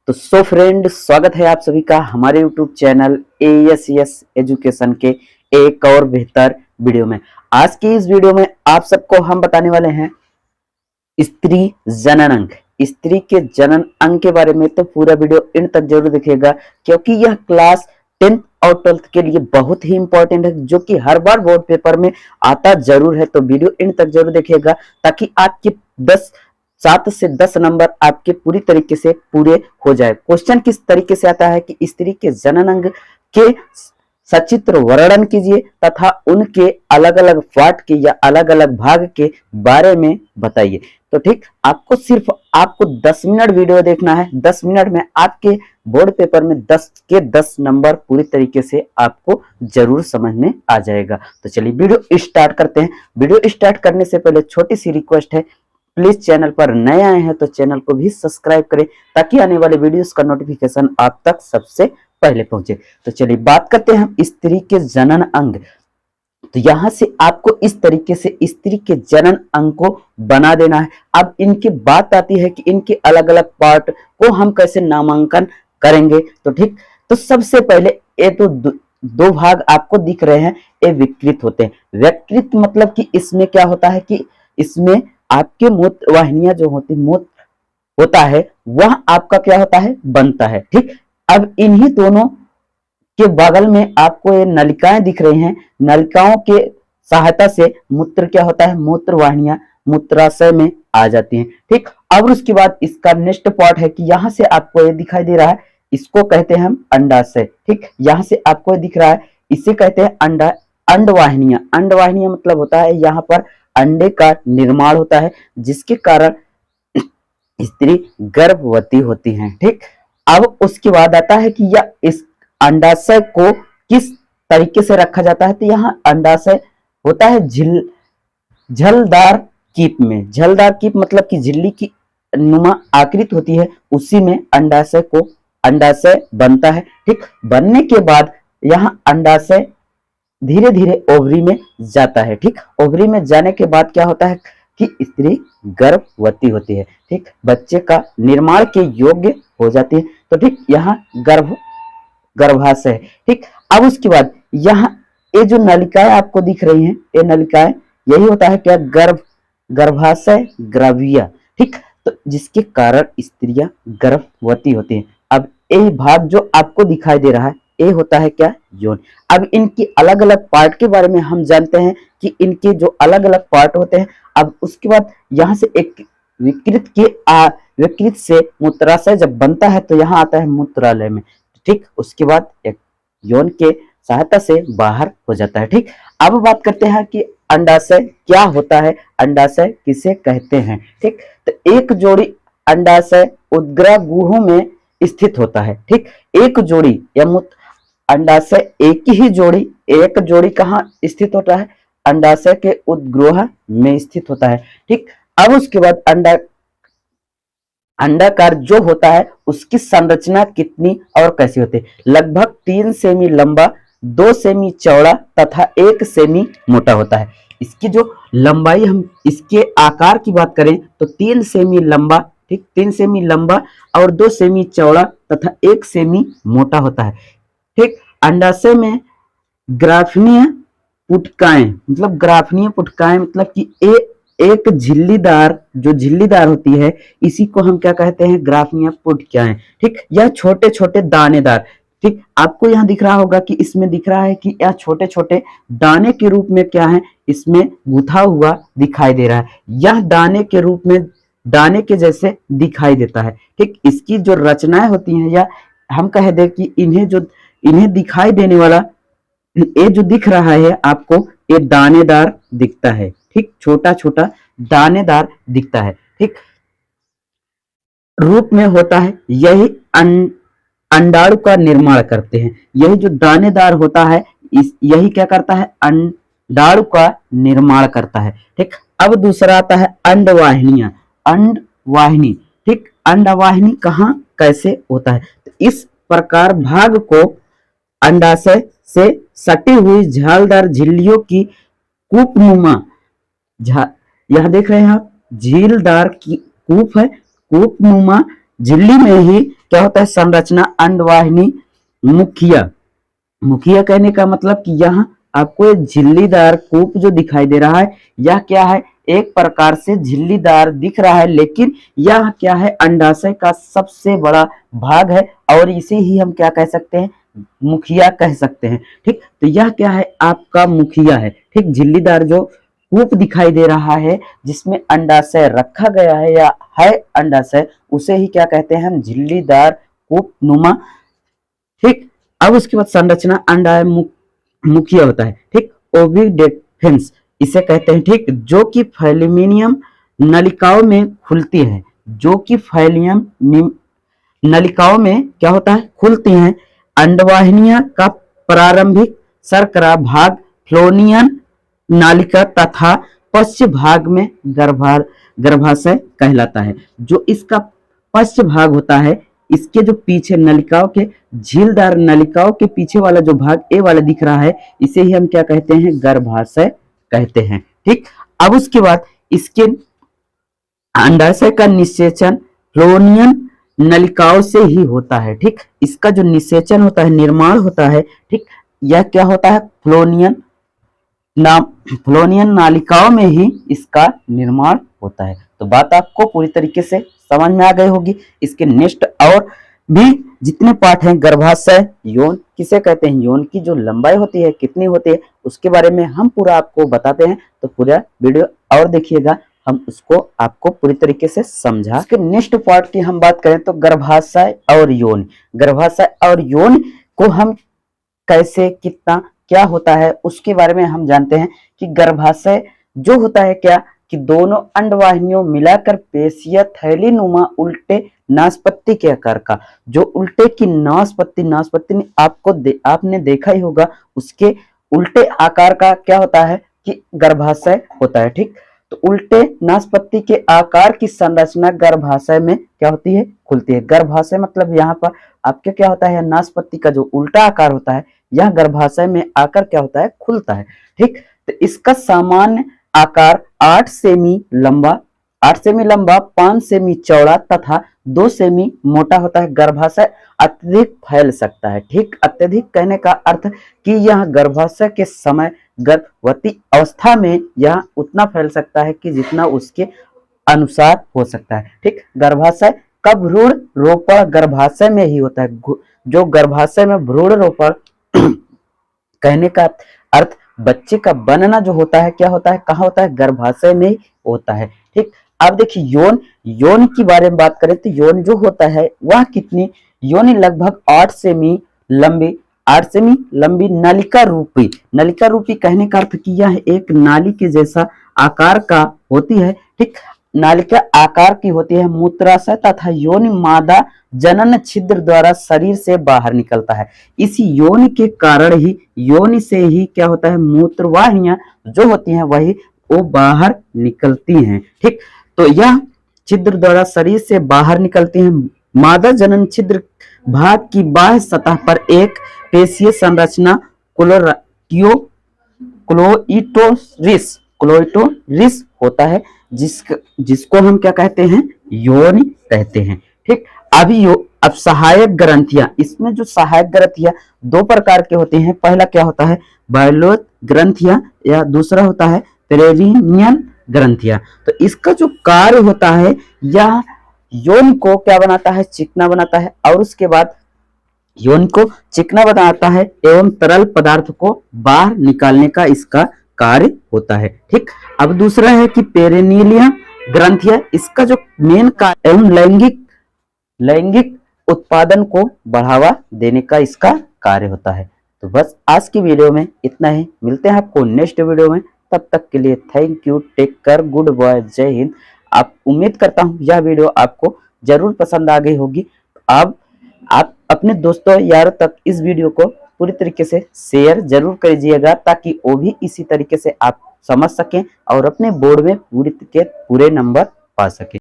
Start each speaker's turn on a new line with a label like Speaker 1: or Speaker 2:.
Speaker 1: तो so friend, स्वागत है आप सभी का हमारे यूट्यूब चैनल ASES एजुकेशन के एक और बेहतर वीडियो में। आज की इस वीडियो में आप सबको हम बताने वाले हैं स्त्री जनन अंग। स्त्री के जनन अंग के बारे में तो पूरा वीडियो इन तक जरूर देखिएगा, क्योंकि यह क्लास 10th और 12th के लिए बहुत ही इंपॉर्टेंट है, जो कि हर बार बोर्ड पेपर में आता जरूर है। तो वीडियो इन तक जरूर देखिएगा ताकि आपके 7 से 10 नंबर आपके पूरी तरीके से पूरे हो जाए। क्वेश्चन किस तरीके से आता है कि स्त्री के जनन अंग के सचित्र वर्णन कीजिए तथा उनके अलग अलग पार्ट के या अलग अलग भाग के बारे में बताइए। तो ठीक, आपको 10 मिनट वीडियो देखना है। 10 मिनट में आपके बोर्ड पेपर में 10 के 10 नंबर पूरी तरीके से आपको जरूर समझ में आ जाएगा। तो चलिए वीडियो स्टार्ट करते हैं। वीडियो स्टार्ट करने से पहले छोटी सी रिक्वेस्ट है, प्लीज चैनल पर नए आए हैं तो चैनल को भी सब्सक्राइब करें ताकि आने वाले वीडियोस का नोटिफिकेशन आप तक सबसे पहले पहुंचे। तो चलिए बात करते हैं हम स्त्री के जनन अंग। तो यहां से आपको इस तरीके से स्त्री के जनन अंग को बना देना है। अब इनकी बात आती है कि इनके अलग अलग पार्ट को हम कैसे नामांकन करेंगे। तो ठीक, तो सबसे पहले ये तो दो भाग आपको दिख रहे हैं, ये विकृत होते हैं। विकृत मतलब कि इसमें क्या होता है कि इसमें आपके मूत्र वाहिनियां जो होती मूत्र होता है वह आपका क्या होता है, बनता है। ठीक, अब इन्हीं दोनों के बगल में आपको ये नलिकाएं दिख रही हैं। नलिकाओं के सहायता से मूत्र क्या होता है, मूत्र वाहिनियां मूत्राशय में आ जाती हैं। ठीक, अब उसके बाद इसका नेक्स्ट पार्ट है कि यहां से आपको ये दिखाई दे रहा है, इसको कहते हैं हम अंडाशय। ठीक, यहां से आपको दिख रहा है, इसे कहते हैं अंडवाहिनियां। अंडवाहिनियां मतलब होता है यहाँ पर अंडे का निर्माण होता है, जिसके कारण स्त्री गर्भवती होती हैं। ठीक, अब उसके बाद आता है कि यह इस अंडाशय को किस तरीके से रखा जाता है। तो यहाँ अंडाशय होता है झलदार कीप में। झलदार कीप मतलब कि झिल्ली की नुमा आकृति होती है, उसी में अंडाशय बनता है। ठीक, बनने के बाद यहाँ अंडाशय धीरे धीरे ओवरी में जाता है। ठीक, ओवरी में जाने के बाद क्या होता है कि स्त्री गर्भवती होती है। ठीक, बच्चे का निर्माण के योग्य हो जाती है। तो ठीक, यहाँ गर्भाशय है। ठीक, अब उसके बाद यहाँ ये जो नलिकाएं आपको दिख रही हैं, ये नलिकाएं यही होता है क्या, गर्भाशय ग्राविया। ठीक, तो जिसके कारण स्त्रियां गर्भवती होती हैं। अब ये भाग जो आपको दिखाई दे रहा है, ये होता है क्या, यौन। अब इनकी अलग अलग पार्ट के बारे में हम जानते हैं कि इनके जो अलग अलग पार्ट होते हैं। अब उसके बाद यहाँ से एक विकृत से मूत्राशय जब बनता है तो यहाँ आता है मूत्रालय में। ठीक, उसके बाद एक यौन के सहायता से बाहर हो जाता है। ठीक, अब बात करते हैं कि अंडाशय क्या होता है, अंडाशय किसे कहते हैं। ठीक, तो एक जोड़ी अंडाशय उदग्र गुहों में स्थित होता है। ठीक, एक जोड़ी या अंडाशय एक जोड़ी कहाँ स्थित होता है, अंडाशय के उदग्रोह में स्थित होता है। ठीक, अब उसके बाद अंडाकार जो होता है उसकी संरचना कितनी और कैसी होती है। लगभग 3 सेमी लंबा, 2 सेमी चौड़ा तथा 1 सेमी मोटा होता है। इसकी जो लंबाई, हम इसके आकार की बात करें तो 3 सेमी लंबा, ठीक, 3 सेमी लंबा और 2 सेमी चौड़ा तथा 1 सेमी मोटा होता है। ठीक, अंडाशय में ग्राफनीय पुटकाएं मतलब कि एक झिल्लीदार होती है, इसी को हम क्या कहते हैं, ग्राफनीय पुटकाएं। ठीक, यह छोटे छोटे दानेदार। ठीक, आपको यहाँ दिख रहा होगा कि इसमें दिख रहा है कि यह छोटे छोटे दाने के रूप में क्या है, इसमें गुथा हुआ दिखाई दे रहा है। यह दाने के रूप में दाने के जैसे दिखाई देता है। ठीक, इसकी जो रचनाएं होती हैं, या हम कह दे कि इन्हें दिखाई देने वाला ये जो दिख रहा है आपको, ये दानेदार दिखता है। ठीक, छोटा छोटा दानेदार दिखता है। ठीक, रूप में होता है, यही अंडाणु का निर्माण करते हैं। यही जो दानेदार होता है, यही क्या करता है, अंडाणु का निर्माण करता है। ठीक, अब दूसरा आता है अंडवाहिनी। ठीक, अंडवाहिनी कहाँ कैसे होता है, तो इस प्रकार भाग को अंडाशय से सटी हुई झालदार झिल्लियों की कूपनुमा, यहां देख रहे हैं आप, झीलदार की कूप है, कूपनुमा झिल्ली में ही क्या होता है संरचना अंडवाहिनी मुखिया। मुखिया कहने का मतलब कि यहाँ आपको एक झिल्लीदार कूप जो दिखाई दे रहा है, यह क्या है, एक प्रकार से झिल्लीदार दिख रहा है, लेकिन यह क्या है, अंडाशय का सबसे बड़ा भाग है और इसे ही हम क्या कह सकते हैं, मुखिया कह सकते हैं। ठीक, तो यह क्या है, आपका मुखिया है। ठीक, झिल्लीदार जो कूप दिखाई दे रहा है जिसमें अंडाशय रखा गया है या है अंडाशय, उसे ही क्या कहते हैं हम, झिल्लीदार कूप नुमा। ठीक, अब उसके बाद संरचना अंडा मुखिया होता है। ठीक, ओविडेफेंस इसे कहते हैं। ठीक, जो कि फैलिमिनियम नलिकाओं में खुलती है, जो कि फैलियम नलिकाओं में क्या होता है, खुलती हैं। अंडवाहिनियां का प्रारंभिक शर्करा भाग फ्लोनियन नालिका तथा पश्च भाग में गर्भाशय कहलाता है। जो इसका पश्च भाग होता है, इसके जो पीछे नलिकाओं के झीलदार नलिकाओं के पीछे वाला जो भाग ए वाला दिख रहा है, इसे ही हम क्या कहते हैं, गर्भाशय कहते हैं। ठीक, अब उसके बाद इसके अंडाशय का निषेचन फ्लोनियन नलिकाओं से ही होता है। ठीक, इसका जो निषेचन होता है, निर्माण होता है, ठीक, यह क्या होता है, फ्लोनियन नालिकाओं में ही इसका निर्माण होता है। तो बात आपको पूरी तरीके से समझ में आ गई होगी। इसके नेक्स्ट और भी जितने पार्ट हैं, गर्भाशय यौन किसे कहते हैं, यौन की जो लंबाई होती है कितनी होती है, उसके बारे में हम पूरा आपको बताते हैं। तो पूरा वीडियो और देखिएगा, हम उसको आपको पूरी तरीके से समझा। इसके नेक्स्ट पार्ट की हम बात करें तो गर्भाशय और यौन। गर्भाशय और यौन को हम कैसे, कितना, क्या होता है, उसके बारे में हम जानते हैं कि गर्भाशय जो होता है क्या, कि दोनों अंडवाहिनियों मिलाकर पेशीय थैली नुमा उल्टे नाशपत्ती के आकार का, जो उल्टे की नाशपत्ती ने आपने देखा ही होगा, उसके उल्टे आकार का क्या होता है कि गर्भाशय होता है। ठीक, तो उल्टे नाशपत्ती के आकार की संरचना गर्भाशय में क्या होती है, खुलती है। गर्भाशय मतलब यहाँ पर आपके क्या होता है, नाशपत्ती का जो उल्टा आकार होता है, यह गर्भाशय में आकर क्या होता है, खुलता है। ठीक, तो इसका सामान्य आकार 8 सेमी लंबा, 5 सेमी चौड़ा तथा 2 सेमी मोटा होता है। गर्भाशय अत्यधिक फैल सकता है। ठीक, अत्यधिक कहने का अर्थ कि यह गर्भाशय के समय गर्भवती अवस्था में यह उतना फैल सकता है कि जितना उसके अनुसार हो सकता है। ठीक, गर्भाशय का भ्रूण रोपण गर्भाशय में ही होता है। जो गर्भाशय में भ्रूण रोपण कहने का अर्थ बच्चे का बनना जो होता है, क्या होता है, कहाँ होता है, गर्भाशय में ही होता है। ठीक, अब देखिए यौन की बारे में बात करें तो यौन जो होता है वह कितनी, यौन लगभग 8 सेमी लंबी नलिका रूपी कहने का अर्थ कि यह एक नाली के जैसा आकार का होती है। ठीक, नालिका आकार की होती है। मूत्राशय तथा योनि मादा जनन छिद्र द्वारा शरीर से बाहर निकलता है। इस योनि के कारण ही, योनि से ही क्या होता है, मूत्रवाहिनियां जो होती हैं वही वो बाहर निकलती हैं। ठीक, तो यह छिद्र द्वारा शरीर से बाहर निकलती हैं। मादा छिद्र भाग की बाह्य सतह पर एक पेशीय संरचना क्लोइटोरिस होता है, जिसको हम क्या कहते हैं, योनि कहते हैं। ठीक, अब सहायक ग्रंथियां, इसमें जो सहायक ग्रंथियां दो प्रकार के होते हैं। पहला क्या होता है, बायलोत ग्रंथियां, या दूसरा होता है पेरिनियन ग्रंथियां। तो इसका जो कार्य होता है, यह यौन को क्या बनाता है, चिकना बनाता है, और उसके बाद यौन को चिकना बनाता है एवं तरल पदार्थ को बाहर निकालने का इसका कार्य होता है। ठीक, अब दूसरा है कि पेरिनियन ग्रंथियां, इसका जो मेन कार्य एवं लैंगिक उत्पादन को बढ़ावा देने का इसका कार्य होता है। तो बस आज की वीडियो में इतना ही, मिलते हैं आपको नेक्स्ट वीडियो में। तब तक के लिए thank you, take care, good bye, जय हिंद। आप उम्मीद करता हूँ यह वीडियो आपको जरूर पसंद आ गई होगी। आप अपने दोस्तों यारों तक इस वीडियो को पूरी तरीके से शेयर जरूर कीजिएगा, ताकि वो भी इसी तरीके से आप समझ सकें और अपने बोर्ड में पूरे नंबर पा सकें।